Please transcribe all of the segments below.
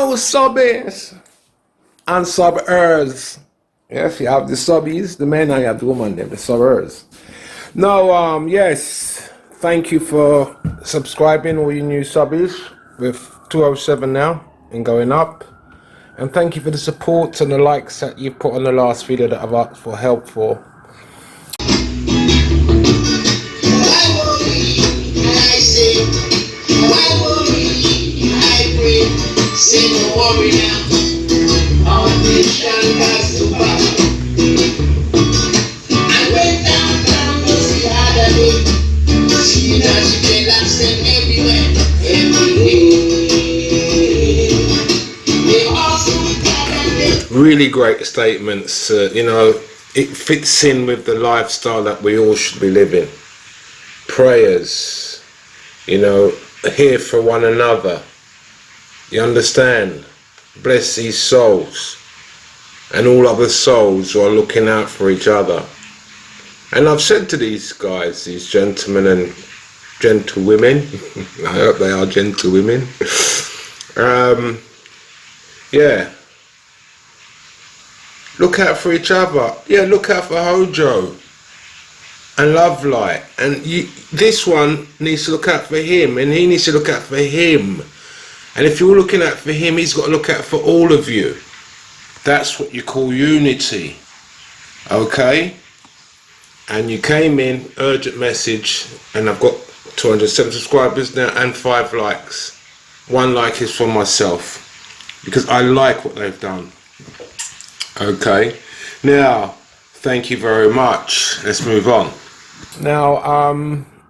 Hello, subbies and subbers. Yes, you have the subbies, the men, and you have the woman, them, the subbers. No, yes, thank you for subscribing, all you new subbies, with 207 now and going up. And thank you for the support and the likes that you put on the last video that I've asked for help for. Say no worry now, our nation has to back. I went downtown to see how they live. See that you can access everywhere, every day. They also really great statements, you know, it fits in with the lifestyle that we all should be living. Prayers, you know, here for one another. You understand? Bless these souls and all other souls who are looking out for each other. And I've said to these guys, these gentlemen and gentlewomen, I hope they are gentlewomen, yeah, look out for each other. Yeah, look out for Hojo and Love Light. And this one needs to look out for him, and he needs to look out for him. And if you're looking out for him, he's got to look out for all of you. That's what you call unity. Okay? And you came in, urgent message, and I've got 207 subscribers now and 5 likes. 1 like is for myself, because I like what they've done. Okay? Now, thank you very much. Let's move on. Now,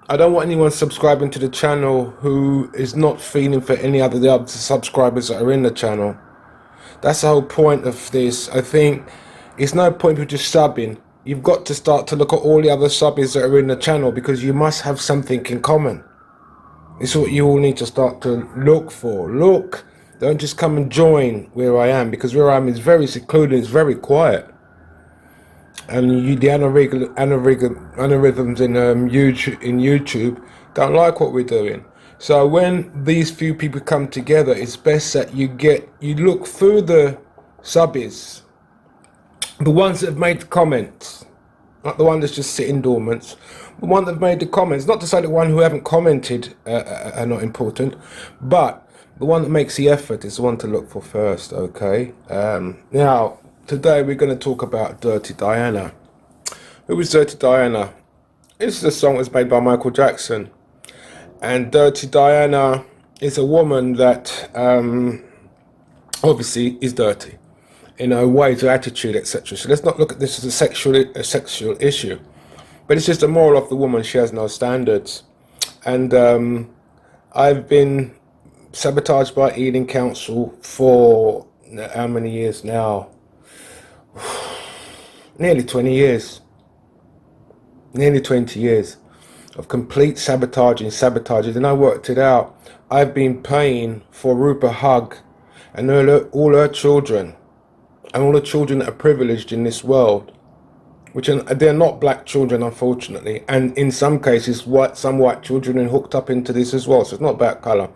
I don't want anyone subscribing to the channel who is not feeling for any other the other subscribers that are in the channel. That's the whole point of this. I think it's no point with just subbing. You've got to start to look at all the other subbies that are in the channel, because you must have something in common. It's what you all need to start to look for. Look, don't just come and join where I am, because where I am is very secluded, it's very quiet. And the algorithms in YouTube don't like what we're doing. So when these few people come together, it's best that you look through the subbies, the ones that have made the comments, not the one that's just sitting dormant, the one that have made the comments. Not to say the one who haven't commented are not important, but the one that makes the effort is the one to look for first. Okay. Now, today we're going to talk about Dirty Diana. Who is Dirty Diana? This is a song that was made by Michael Jackson. And Dirty Diana is a woman that obviously is dirty in her ways, her attitude, etc. So let's not look at this as a sexual issue. But it's just a moral of the woman. She has no standards. And I've been sabotaged by Ealing Council for how many years now? Nearly 20 years. Nearly 20 years of complete sabotaging. And I worked it out. I've been paying for Rupa Hug and all her children, and all the children that are privileged in this world, which they're not black children, unfortunately, and in some cases some white children are hooked up into this as well. So it's not about colour,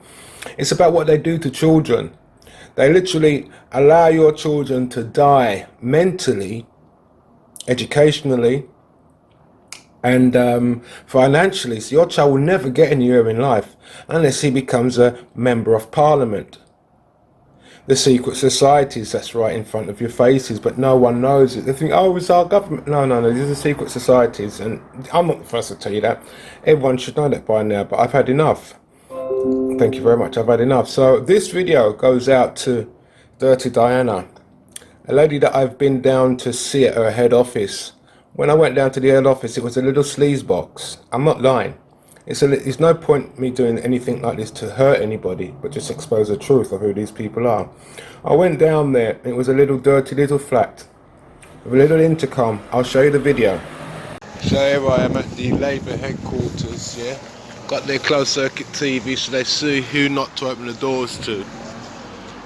it's about what they do to children. They literally allow your children to die mentally, educationally, and financially. So your child will never get anywhere in life unless he becomes a member of parliament. The secret societies, that's right in front of your faces, but no one knows it. They think, oh, it's our government. No, these are secret societies, and I'm not the first to tell you that. Everyone should know that by now, but I've had enough. Thank you very much, I've had enough. So this video goes out to Dirty Diana, a lady that I've been down to see at her head office. When I went down to the head office, it was a little sleaze box. I'm not lying. It's no point me doing anything like this to hurt anybody, but just expose the truth of who these people are. I went down there, and it was a little dirty little flat with a little intercom. I'll show you the video. So here I am at the Labour headquarters, yeah. Got their closed circuit TV, so they see who not to open the doors to.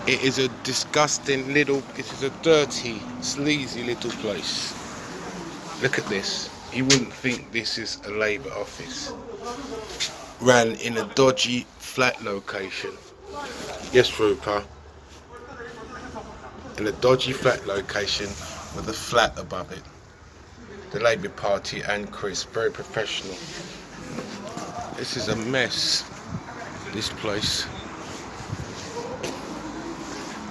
It is a disgusting little, this is a dirty, sleazy little place. Look at this. You wouldn't think this is a Labour office. Ran in a dodgy flat location. Yes, Rupa. in a dodgy flat location with a flat above it. The Labour Party and Chris, very professional. This is a mess, this place.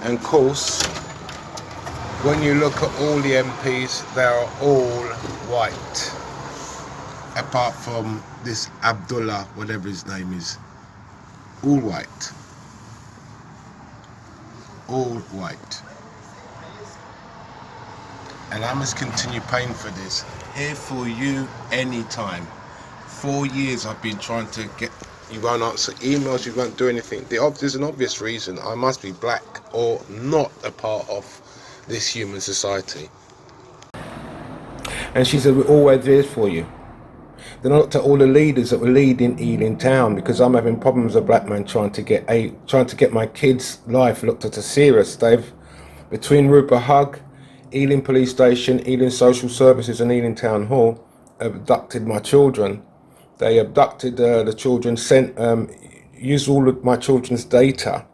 And of course, when you look at all the MPs, they are all white. Apart from this Abdullah, whatever his name is. All white. All white. And I must continue paying for this. Here for you anytime. 4 years I've been trying to get. You won't answer emails, you won't do anything. There's an obvious reason. I must be black or not a part of this human society. And she said, we're always there for you. Then I looked at all the leaders that were leading Ealing Town, because I'm having problems as a black man trying to get my kids' life looked at as serious. They've, between Rupert Hugg, Ealing Police Station, Ealing Social Services and Ealing Town Hall, abducted my children. They abducted the children, used all of my children's data.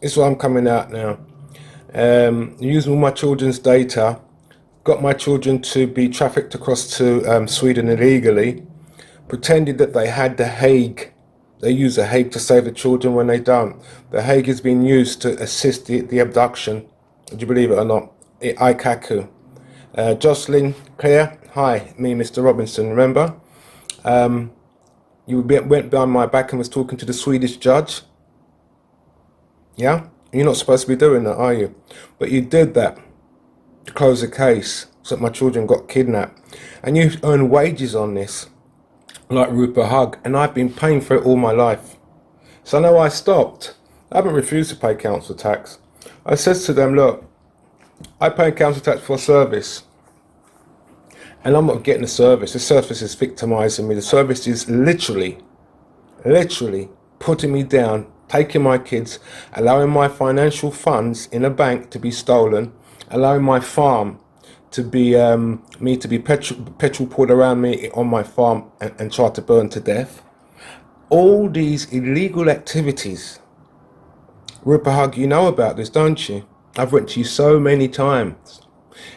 This is why I'm coming out now. Used all my children's data, got my children to be trafficked across to Sweden illegally, pretended that they had the Hague. They use the Hague to save the children when they don't. The Hague has been used to assist the abduction. Would you believe it or not? Ikaku. Jocelyn, Claire, hi, me, Mr. Robinson, remember? You went behind my back and was talking to the Swedish judge. Yeah? You're not supposed to be doing that, are you? But you did that to close the case so that my children got kidnapped. And you earn wages on this, like Rupert Hugg, and I've been paying for it all my life. So now I stopped. I haven't refused to pay council tax. I said to them, look, I pay council tax for a service. And I'm not getting the service. The service is victimizing me. The service is literally putting me down, taking my kids, allowing my financial funds in a bank to be stolen, allowing my farm to be, petrol poured around me on my farm and tried to burn to death. All these illegal activities. Rupert Hugg, you know about this, don't you? I've written to you so many times.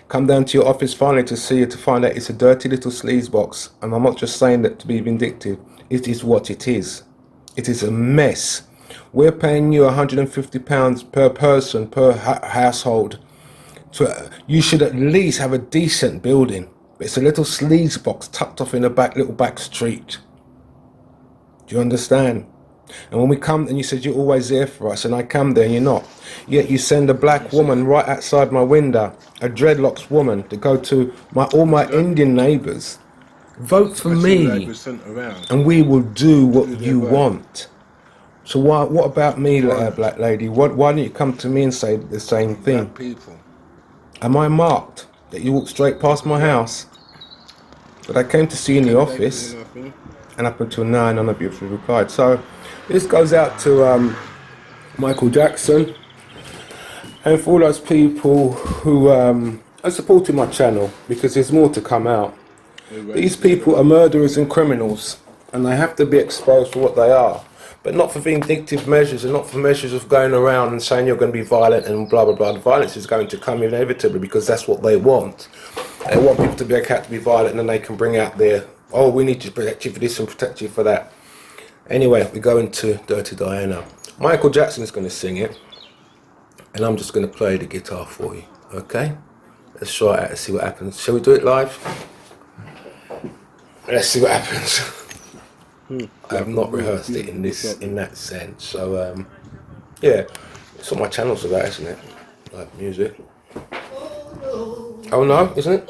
Come down to your office finally to see you, to find out it's a dirty little sleaze box. And I'm not just saying that to be vindictive. It is what it is. It is a mess. We're paying you £150 per person, per household. So you should at least have a decent building. It's a little sleaze box tucked off in a little back street. Do you understand? And when we come, and you said you're always there for us, and I come there and you're not. Yet you send a black woman right outside my window, a dreadlocks woman, to go to all my Indian neighbours. Vote for me, and we will do what you want. So what about me, black lady? Why don't you come to me and say the same thing? Am I marked that you walked straight past my house? But I came to see you in the office, and up until now, none of you have replied. So this goes out to Michael Jackson, and for all those people who are supporting my channel, because there's more to come out. These people are murderers and criminals, and they have to be exposed for what they are, but not for vindictive measures, and not for measures of going around and saying you're going to be violent and blah blah blah. The violence is going to come inevitably because that's what they want. They want people to be able to be violent, and then they can bring out their, oh, we need to protect you for this and protect you for that. Anyway, we go into Dirty Diana. Michael Jackson is going to sing it, and I'm just going to play the guitar for you. Okay? Let's try it out and see what happens. Shall we do it live? Let's see what happens. I have not rehearsed it in that sense. So yeah, it's what my channel's about, isn't it? Like music. Oh no, isn't it?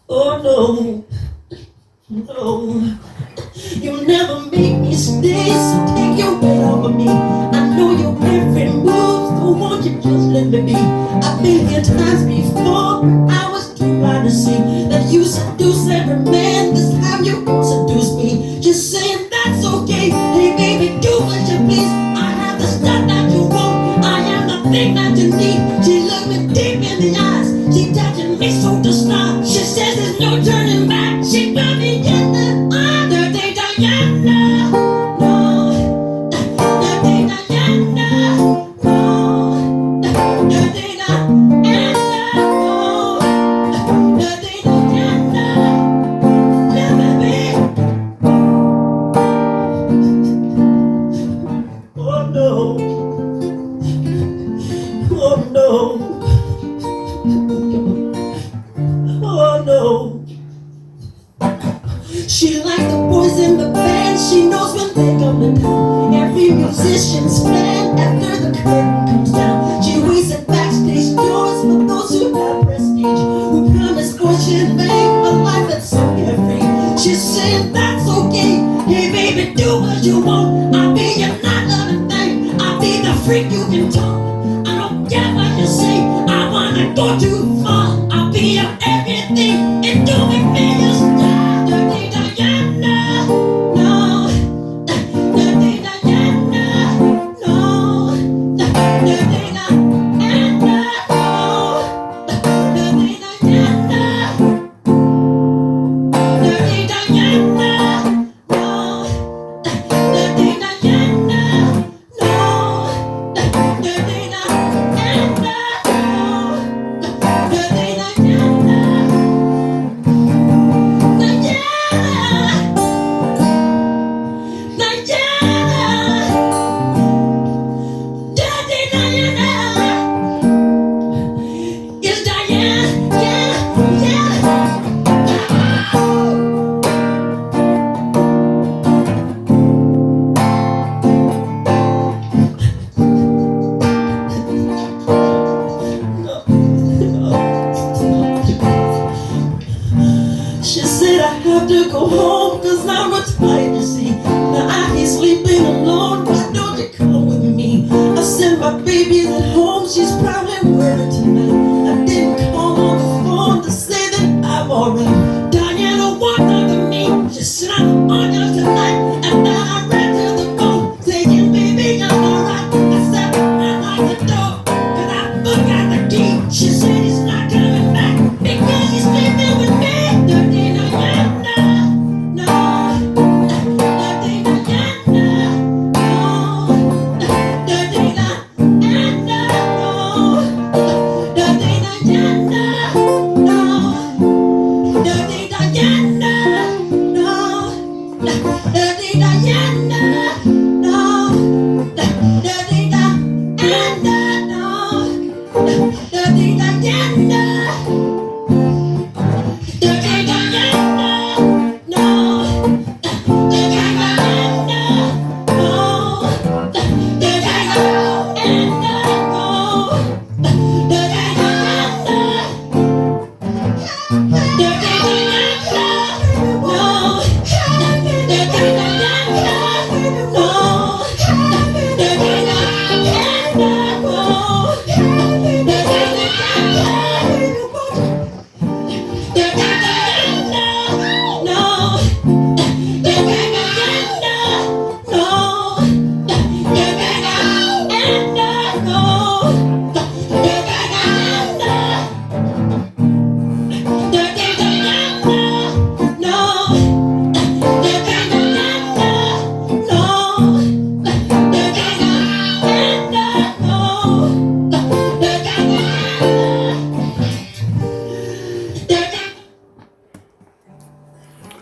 Oh no, no. You'll never make me stay, so take your weight off of me. I know your every move, so won't you just let me be? I've been here times before, I was too blind to see that you seduce every man. This time you seduce me, just saying that's okay. Hey baby, do what you please. I have the stuff that you want, I am the thing that you need. She looked me deep in the eyes, she touching me so to stop. She says there's no turning back, she got me in the dirty Diana, no, dirty Diana, no, dirty Diana. She likes the boys in the band, she knows when they're gonna come. Every musician's fan after the curtain comes down. She waits at backstage doors for those who have prestige, who promise fortune, fame, a life that's so carefree. She's saying that's okay, hey baby, do what you want. I'll be your not loving thing, I'll be the freak you can talk. I don't care what you say, I wanna go too far. I'll be your everything, and do it for your style. Dirty Diana, no. Dirty Diana, no. Dirty Diana, no. Dirty Diana, Dirty Diana, no. Dirty Diana, no. Dirty Diana, no. Dirty Diana. She said I have to go home cause I'm retired, you see. Now I ain't sleeping alone, why don't you come with me? I said my baby's at home, she's probably worried tonight. I didn't call on the phone to say that I'm alright. Diana wanted me, she said I'm on you tonight. And then I ran to the phone, saying baby I'm alright. I said I locked the door, cause I forgot the key. She said he's not coming back because he's sleeping with me. Dirty Diana, no. Dirty Diana, no. Dirty Diana, no. Dirty Diana, no. Dirty Diana, no. Dirty Diana, no. Dirty Diana, no. Dirty Diana. Dirty Diana, no. Dirty Diana, no. Dirty Diana, no. Dirty Diana. Dirty Diana, no. Dirty Diana, no. Dirty Diana, no. Dirty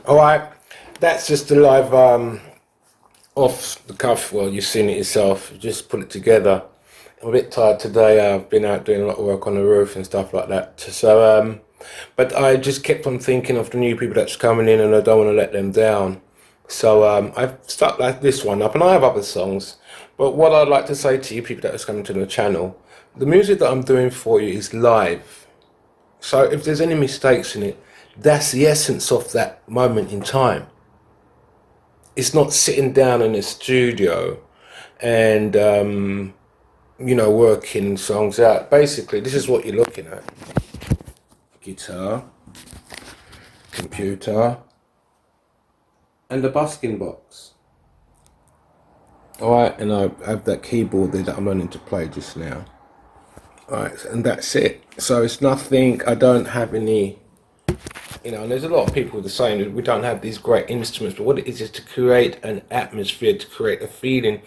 Alright, that's just a live off the cuff. Well, you've seen it yourself, just put it together. I'm a bit tired today. I've been out doing a lot of work on the roof and stuff like that. So but I just kept on thinking of the new people that's coming in, and I don't want to let them down. So I've stuck like this one up, and I have other songs. But what I'd like to say to you people that is coming to the channel, the music that I'm doing for you is live. So if there's any mistakes in it, that's the essence of that moment in time. It's not sitting down in a studio and you know, working songs out. Basically, this is what you're looking at: guitar, computer, and a busking box. Alright, and I have that keyboard there that I'm learning to play just now. Alright, and that's it. So it's nothing, I don't have any, you know, and there's a lot of people that are saying that we don't have these great instruments, but what it is to create an atmosphere, to create a feeling,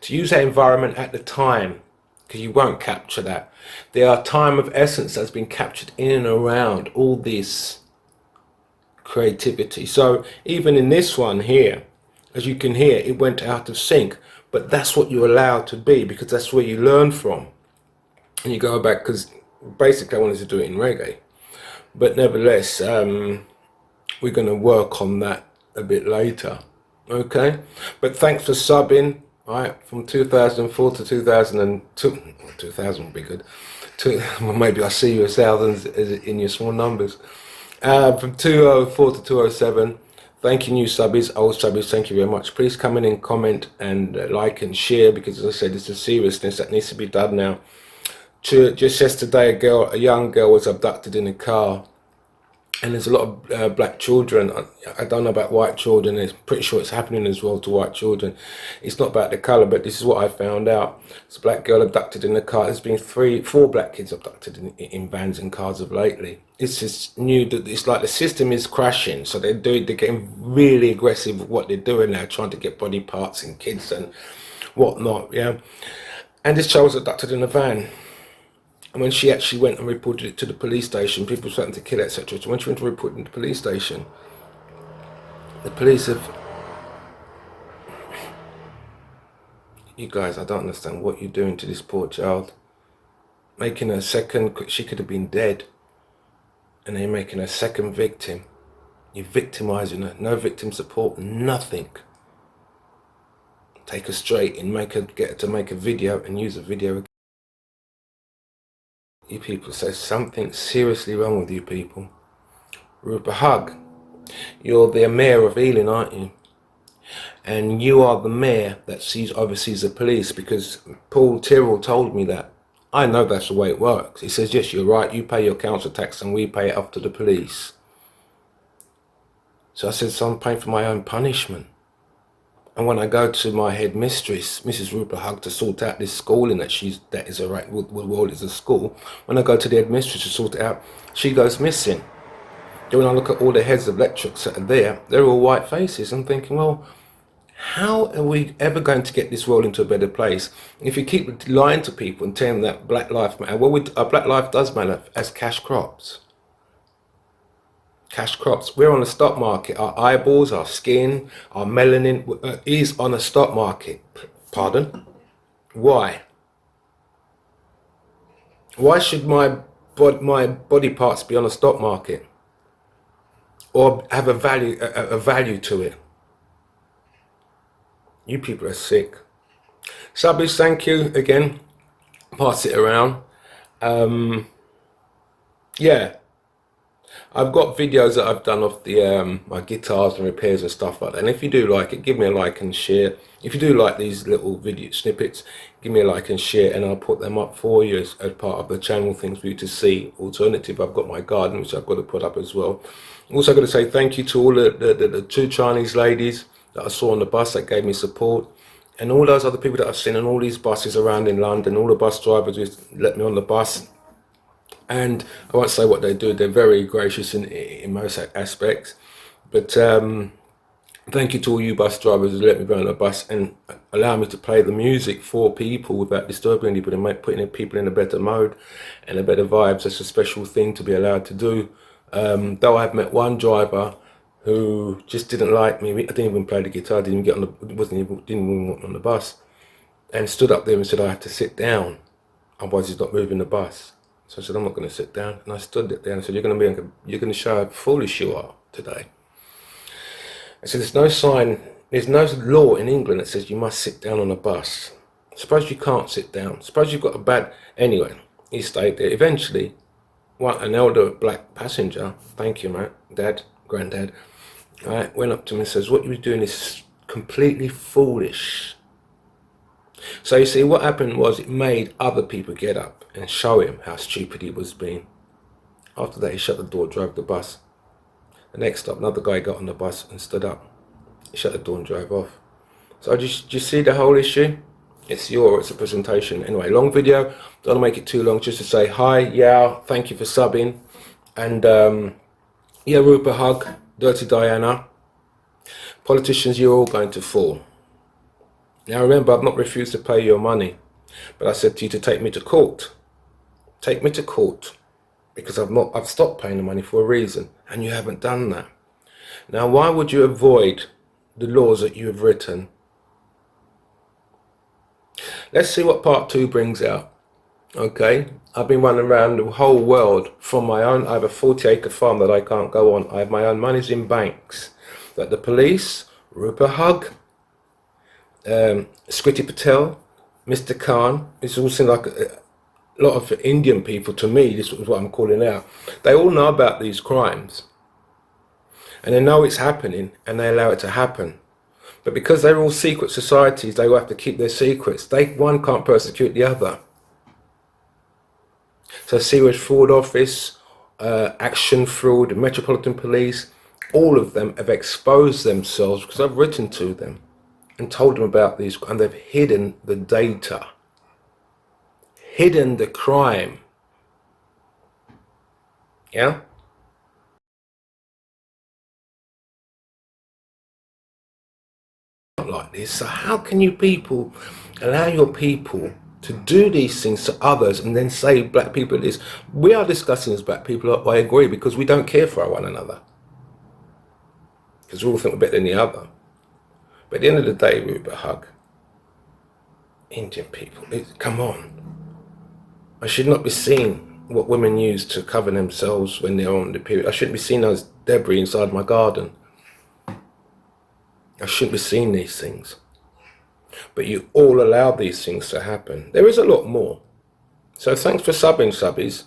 to use that environment at the time, because you won't capture that. There are time of essence that's been captured in and around all this creativity. So even in this one here, as you can hear, it went out of sync, but that's what you're allowed to be, because that's where you learn from. And you go back, because basically I wanted to do it in reggae. But nevertheless, we're going to work on that a bit later. Okay, but thanks for subbing. Right, from 2004 to 2002, 2000 would be good. Well, maybe I see you as thousands in your small numbers. From 204 to 207, thank you new subbies, old subbies, thank you very much. Please come in and comment and like and share, because as I said, it's a seriousness that needs to be done now. Just yesterday, a young girl was abducted in a car. And there's a lot of black children. I don't know about white children. I'm pretty sure it's happening as well to white children. It's not about the colour, but this is what I found out. It's a black girl abducted in a car. There's been 4 black kids abducted in vans and cars of lately. It's just new. It's like the system is crashing. So they're getting really aggressive with what they're doing now, trying to get body parts and kids and whatnot. Yeah. And this child was abducted in a van. And when she actually went and reported it to the police station, people were starting to kill, etc. So when she went to report it to the police station, the police have... You guys, I don't understand what you're doing to this poor child. Making her second... She could have been dead. And they're making her second victim. You're victimising her. No victim support, nothing. Take her straight and get her to make a video and use a video again. You people say something seriously wrong with you people. Rupert Hug, you're the mayor of Ealing, aren't you? And you are the mayor that oversees the police, because Paul Tyrrell told me that. I know that's the way it works. He says, yes, you're right, you pay your council tax and we pay it off to the police. So I said, so I'm paying for my own punishment. And when I go to my headmistress, Mrs. Rupert Hug, to sort out this schooling that is a right, well, is a school. When I go to the headmistress to sort it out, she goes missing. Then when I look at all the heads of lecturers that are there, they're all white faces. I'm thinking, well, how are we ever going to get this world into a better place if you keep lying to people and telling them that black life matter? Well, black life does matter as cash crops. Cash crops. We're on the stock market. Our eyeballs, our skin, our melanin is on the stock market. Pardon? Why? Why should my body parts be on the stock market or have a value to it? You people are sick. Subbies, thank you again. Pass it around. Yeah. I've got videos that I've done of the my guitars and repairs and stuff like that. And if you do like it, give me a like and share. If you do like these little video snippets, give me a like and share, and I'll put them up for you as part of the channel, things for you to see. Alternative, I've got my garden, which I've got to put up as well. I'm also going to say thank you to all the 2 Chinese ladies that I saw on the bus that gave me support, and all those other people that I've seen on all these buses around in London, all the bus drivers who let me on the bus. And I won't say what they do, they're very gracious in most aspects. But thank you to all you bus drivers who let me go on the bus and allow me to play the music for people without disturbing anybody, and putting people in a better mode and a better vibes. That's a special thing to be allowed to do. Though I've met one driver who just didn't like me. I didn't even play the guitar, didn't even get on the, didn't even want on the bus, and stood up there and said I have to sit down, otherwise he's not moving the bus. So I said, I'm not going to sit down. And I stood there and I said, you're going to show how foolish you are today. I said, there's no sign, there's no law in England that says you must sit down on a bus. Suppose you can't sit down. Suppose you've got a bad... Anyway, he stayed there. Eventually, an elder black passenger, thank you, mate, dad, granddad, right, went up to me and says, what you were doing is completely foolish. So you see, what happened was it made other people get up and show him how stupid he was being. After that, he shut the door, drove the bus. The next stop, another guy got on the bus and stood up. He shut the door and drove off. So do you see the whole issue? It's a presentation. Anyway, long video. Don't want to make it too long. Just to say hi, yeah, thank you for subbing. And yeah, Rupert Hug, Dirty Diana. Politicians, you're all going to fall. Now remember, I've not refused to pay your money, but I said to you to take me to court. Take me to court, because I've stopped paying the money for a reason, and you haven't done that. Now, why would you avoid the laws that you have written? Let's see what part 2 brings out. Okay, I've been running around the whole world from my own. I have a 40-acre farm that I can't go on. I have my own monies in banks that the police, Rupa Hug, Skriti Patel, Mr. Khan, it all seems like a lot of Indian people, to me, this is what I'm calling out, they all know about these crimes. And they know it's happening, and they allow it to happen. But because they're all secret societies, they all have to keep their secrets. One can't persecute the other. So Sewerage Fraud Office, Action Fraud, Metropolitan Police, all of them have exposed themselves because I've written to them and told them about these, and they've hidden the data, hidden the crime. Yeah? Like this. So how can you people allow your people to do these things to others and then say black people this? We are discussing as black people, I agree, because we don't care for one another. Because we all think we're better than the other. But at the end of the day, Rupa Hug, Indian people, come on. I should not be seeing what women use to cover themselves when they're on the period. I shouldn't be seeing those debris inside my garden. I shouldn't be seeing these things. But you all allow these things to happen. There is a lot more. So thanks for subbing, subbies.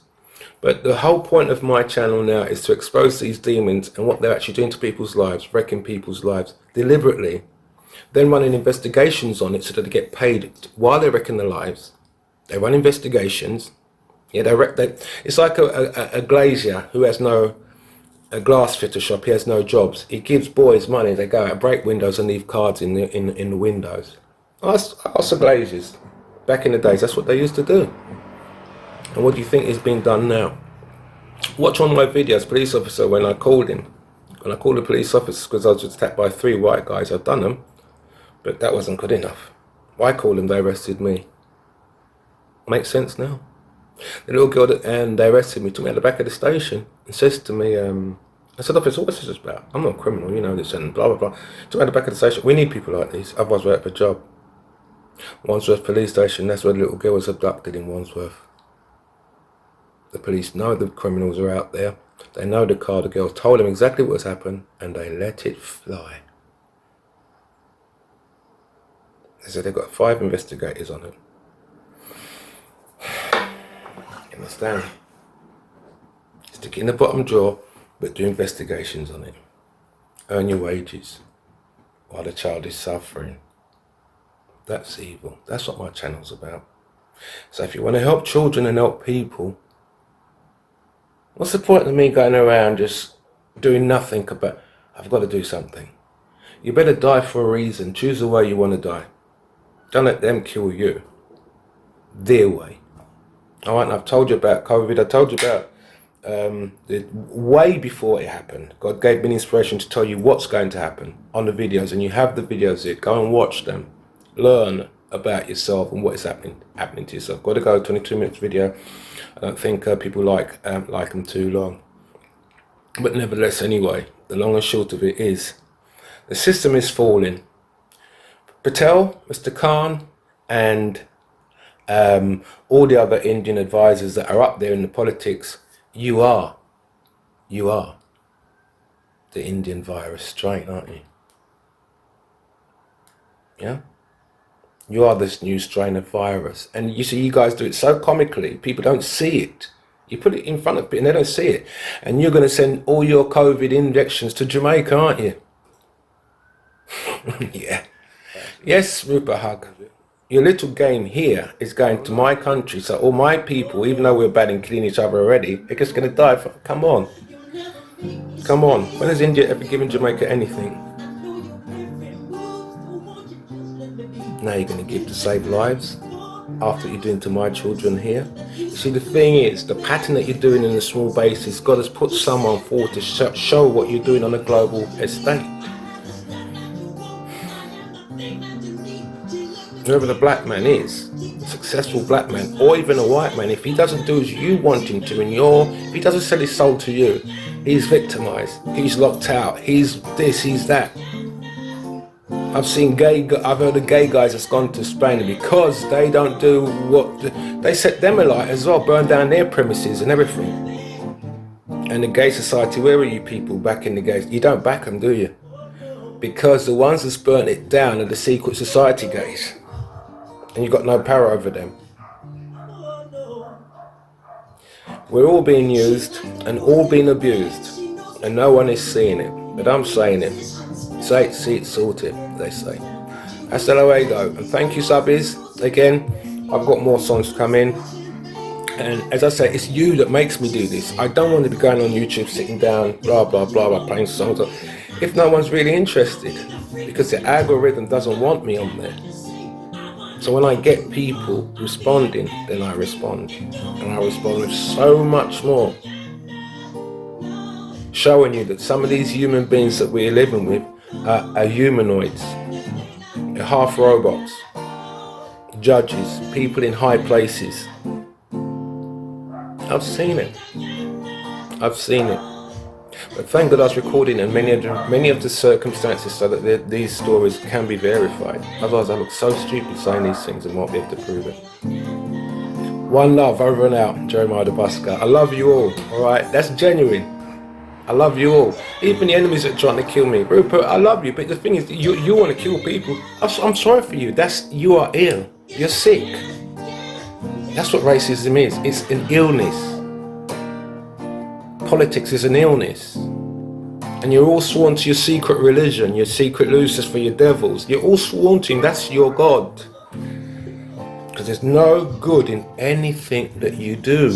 But the whole point of my channel now is to expose these demons and what they're actually doing to people's lives, wrecking people's lives deliberately, then running investigations on it so that they get paid while they're wrecking their lives. They run investigations. Yeah, it's like a glazier who has a glass fitter shop. He has no jobs. He gives boys money. They go out, break windows, and leave cards in the windows. Ask the glaziers. Back in the days, that's what they used to do. And what do you think is being done now? Watch on my videos, police officer, when I called him. When I called the police officer because I was attacked by 3 white guys, I've done them, but that wasn't good enough. Why call them? They arrested me. Makes sense now. The little girl and they arrested me, took me at the back of the station and says to me, I said, officer, what's this about? I'm not a criminal, you know this, and blah, blah, blah. Took me at the back of the station. We need people like these, otherwise we're out of a job. Wandsworth police station, that's where the little girl was abducted, in Wandsworth. The police know the criminals are out there. They know the car. The girl told them exactly what has happened, and they let it fly. They said they've got 5 investigators on it. You understand? Stick it in the bottom drawer, but do investigations on it. Earn your wages while the child is suffering. That's evil. That's what my channel's about. So if you want to help children and help people, what's the point of me going around just doing nothing about, I've got to do something. You better die for a reason. Choose the way you want to die. Don't let them kill you. Their way. Alright, and I've told you about COVID. I told you about way before it happened. God gave me an inspiration to tell you what's going to happen on the videos, and you have the videos here. Go and watch them. Learn about yourself and what is happening to yourself. Got to go, 22 minutes video. I don't think people like them too long. But nevertheless, anyway, the long and short of it is, the system is falling. Patel, Mr. Khan, and all the other Indian advisors that are up there in the politics, you are the Indian virus strain, aren't you? Yeah? You are this new strain of virus. And you see, you guys do it so comically, people don't see it. You put it in front of people and they don't see it. And you're going to send all your COVID injections to Jamaica, aren't you? Yeah. Yes, Rupa Hug. Your little game here is going to my country, so all my people, even though we're bad and killing each other already, they're just going to die. Come on. Come on. When has India ever given Jamaica anything? Now you're going to give to save lives after what you're doing to my children here. You see, the thing is, the pattern that you're doing in a small basis, God has put someone forward to show what you're doing on a global estate. Whoever the black man is, a successful black man, or even a white man, if he doesn't do as you want him to, if he doesn't sell his soul to you, he's victimized, he's locked out, he's this, he's that. I've heard of gay guys that's gone to Spain because they don't do what, they set them alight as well, burn down their premises and everything. And the gay society, where are you people back in the gays? You don't back them, do you? because the ones that's burnt it down are the secret society guys, and you've got no power over them. We're all being used and all being abused, and no one is seeing it, but I'm saying it. Say it, see it, sort it, they say. Hasta luego, and thank you, subbies. Again, I've got more songs to come in, and as I say, it's you that makes me do this. I don't want to be going on YouTube, sitting down, blah blah blah, playing songs if no one's really interested, because the algorithm doesn't want me on there. So when I get people responding, then I respond, and I respond with so much more, showing you that some of these human beings that we're living with are humanoids, they're half robots, judges, people in high places. I've seen it. I've seen it. But thank God I was recording in many of the circumstances so that these stories can be verified. Otherwise I look so stupid saying these things and won't be able to prove it. One love, over and out, Jeremiah DBUSCA. I love you all, alright? That's genuine. I love you all. Even the enemies that are trying to kill me. Rupert, I love you, but the thing is, you want to kill people. I'm sorry for you. You are ill. You're sick. That's what racism is. It's an illness. Politics is an illness. And you're all sworn to your secret religion, your secret Lucifer, your devils. You're all sworn to him. That's your God. Because there's no good in anything that you do.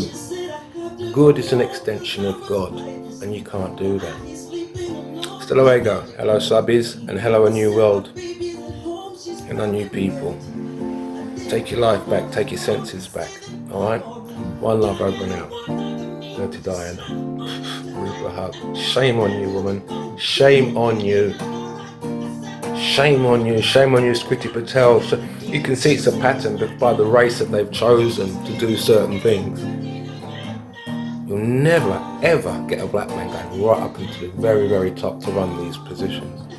Good is an extension of God, and you can't do that. Hasta luego. Hello subbies, and hello a new world, and a new people. Take your life back, take your senses back, alright? One love, over and out. Dirty Diana. Rupert hug. Shame on you, woman. Shame on you. Shame on you. Shame on you, Squitty Patel. So you can see it's a pattern by the race that they've chosen to do certain things. You'll never, ever get a black man going right up into the very, very top to run these positions.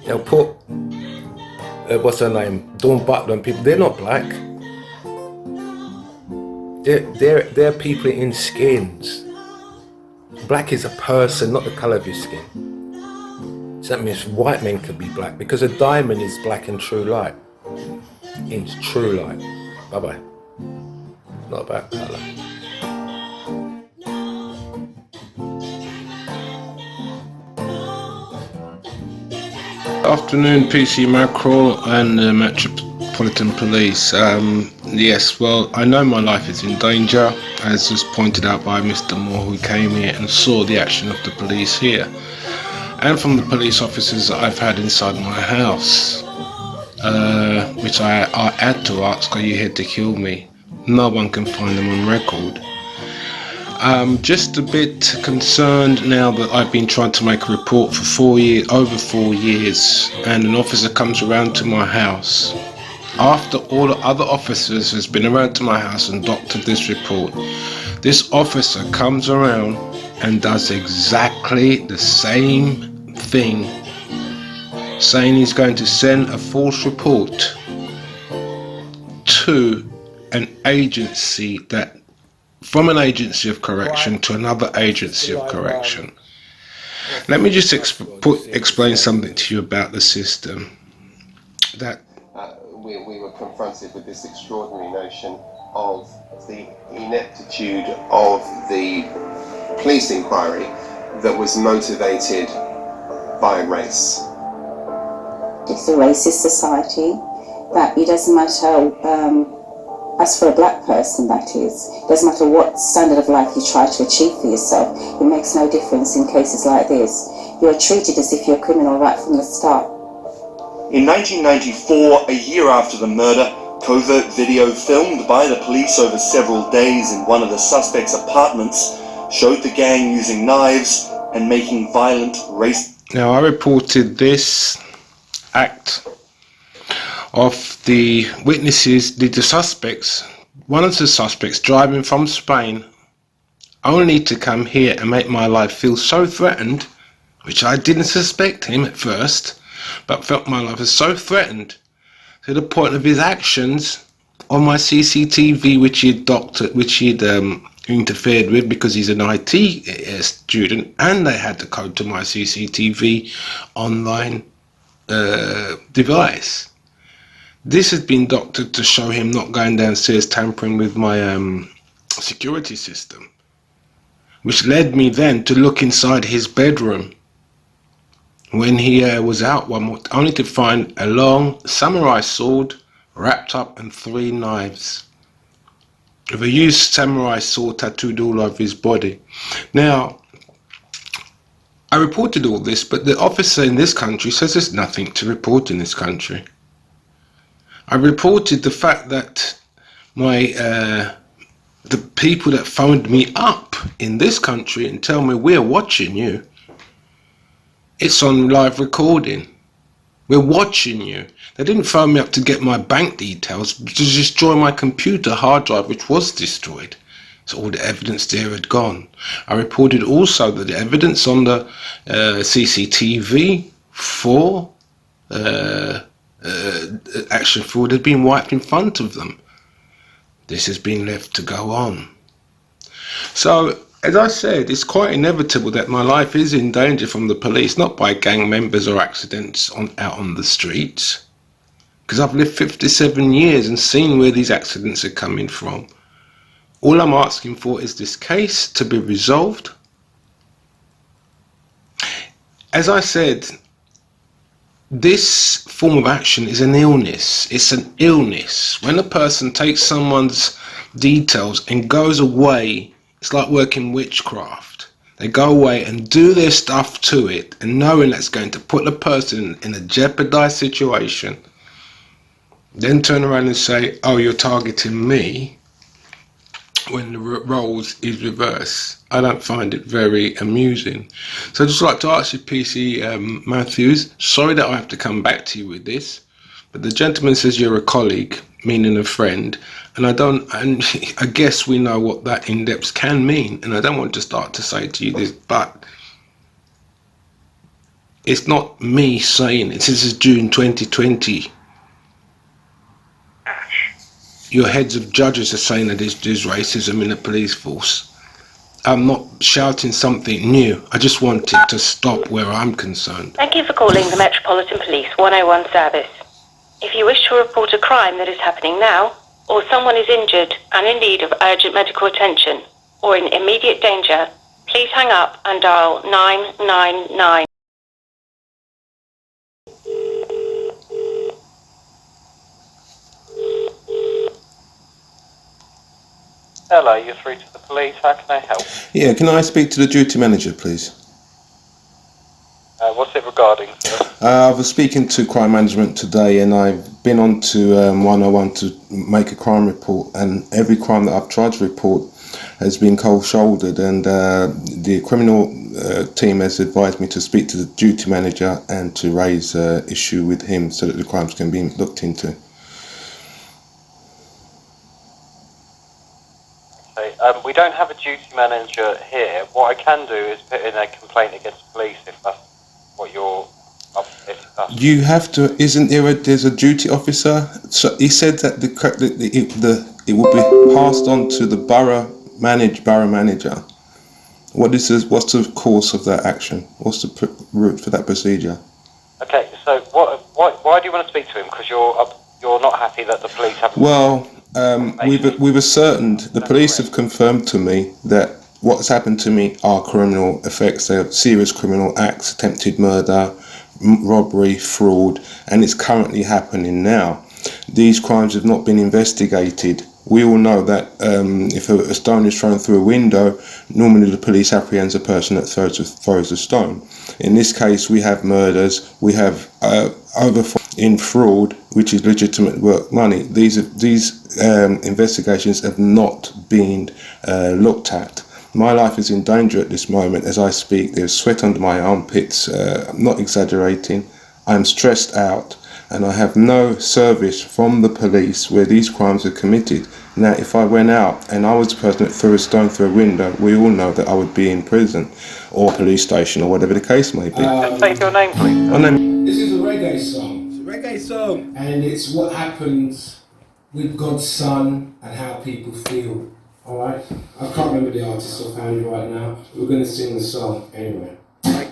They'll put, what's her name, Dawn Butler and people, they're not black. They're people in skins. Black is a person, not the colour of your skin. So that means white men can be black, because a diamond is black in true light. In true light. Bye-bye. Not about colour. Afternoon, PC Mackerel and the Metropolitan Police. Yes, well, I know my life is in danger, as was pointed out by Mr. Moore, who came here and saw the action of the police here, and from the police officers that I've had inside my house, which I had to ask, are you here to kill me? No one can find them on record. Just a bit concerned now that I've been trying to make a report for over 4 years, and an officer comes around to my house after all the other officers has been around to my house and doctored this report. This officer comes around and does exactly the same thing, saying he's going to send a false report to an agency that from an agency of correction to another agency of correction. Let me just explain something to you about the system. That we were confronted with this extraordinary notion of the ineptitude of the police inquiry that was motivated by race. It's a racist society that it doesn't matter. As for a black person, that is, it doesn't matter what standard of life you try to achieve for yourself, it makes no difference in cases like this. You're treated as if you're a criminal right from the start. In 1994, a year after the murder, covert video filmed by the police over several days in one of the suspects' apartments showed the gang using knives and making violent race. Now, I reported this act of the witnesses, the suspects, one of the suspects driving from Spain, only to come here and make my life feel so threatened, which I didn't suspect him at first, but felt my life was so threatened to the point of his actions on my CCTV, which he'd interfered with because he's an IT student, and they had the code to my CCTV online device. This had been doctored to show him not going downstairs tampering with my security system, which led me then to look inside his bedroom when he was out one more, only to find a long samurai sword wrapped up in 3 knives, with a used samurai sword tattooed all over his body. Now, I reported all this, but the officer in this country says there's nothing to report in this country. I reported the fact that the people that phoned me up in this country and tell me, we're watching you. It's on live recording. We're watching you. They didn't phone me up to get my bank details, to destroy my computer hard drive, which was destroyed. So all the evidence there had gone. I reported also that the evidence on the CCTV for action fraud had been wiped in front of them. This has been left to go on. So, as I said, it's quite inevitable that my life is in danger from the police, not by gang members or accidents out on the streets, because I've lived 57 years and seen where these accidents are coming from. All I'm asking for is this case to be resolved. As I said, this form of action is an illness. It's an illness. When a person takes someone's details and goes away, it's like working witchcraft. They go away and do their stuff to it, and knowing that's going to put the person in a jeopardized situation, then turn around and say, oh, you're targeting me, when the roles is reversed. I don't find it very amusing. So I'd just like to ask you, PC Matthews, sorry that I have to come back to you with this, but the gentleman says you're a colleague, meaning a friend, and I guess we know what that in-depth can mean, and I don't want to start to say to you this, but it's not me saying it. This is June 2020. Your heads of judges are saying that there's racism in the police force. I'm not shouting something new. I just want it to stop where I'm concerned. Thank you for calling the Metropolitan Police 101 service. If you wish to report a crime that is happening now, or someone is injured and in need of urgent medical attention, or in immediate danger, please hang up and dial 999. Hello, you're through to the police. How can I help? Yeah, can I speak to the duty manager, please? What's it regarding, sir? I was speaking to crime management today, and I've been on to 101 to make a crime report, and every crime that I've tried to report has been cold-shouldered, and the criminal team has advised me to speak to the duty manager and to raise issue with him so that the crimes can be looked into. Okay, we don't have a duty manager here. What I can do is put in a complaint against the police if that's what you're... You have to, isn't there there's a duty officer? So he said that it will be passed on to the borough manager. What's the course of that action? What's the route for that procedure? Okay, so why do you want to speak to him? Because you're not happy that the police haven't... Well, we've ascertained, the police have confirmed to me that what's happened to me are criminal effects. They are serious criminal acts, attempted murder, robbery, fraud, and it's currently happening now. These crimes have not been investigated. We all know that if a stone is thrown through a window, normally the police apprehends a person that throws a stone. In this case, we have murders, we have in fraud, which is legitimate work money. These investigations have not been looked at. My life is in danger at this moment as I speak. There's sweat under my armpits. I'm not exaggerating. I'm stressed out, and I have no service from the police where these crimes are committed. Now, if I went out and I was the person that threw a stone through a window, we all know that I would be in prison or police station or whatever the case may be. Say your name, please. My name. This is a reggae song. It's a reggae song. And it's what happens with God's Son and how people feel. Alright? I can't remember the artist offhand right now. We're going to sing the song anyway.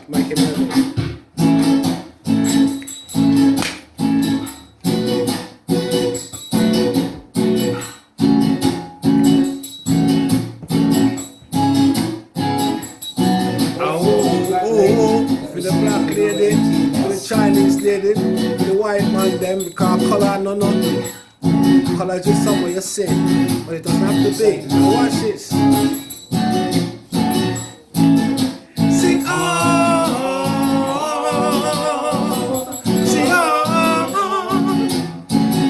Make it ready. with the black lady, with the Chinese lady, with the white man them, because colour no nothing. Colour is just somewhere you see, but it doesn't have to be. Now watch this. Sing on, sing on,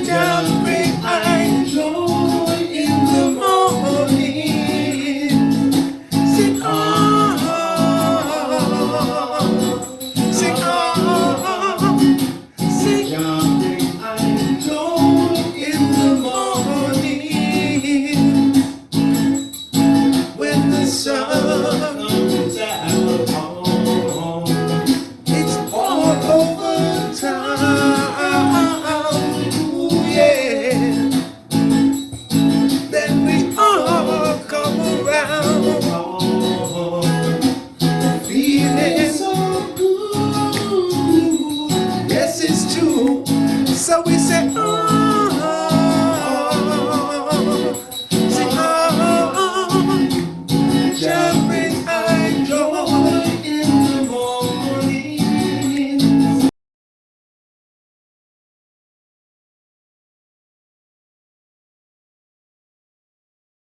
just bring I joy in the morning. Sing on, sing on, sing on, bring I joy in the morning. When the sun comes out, it's all over town. Ooh, yeah. Then we all come around, feeling so good. Yes, it's true. So we say,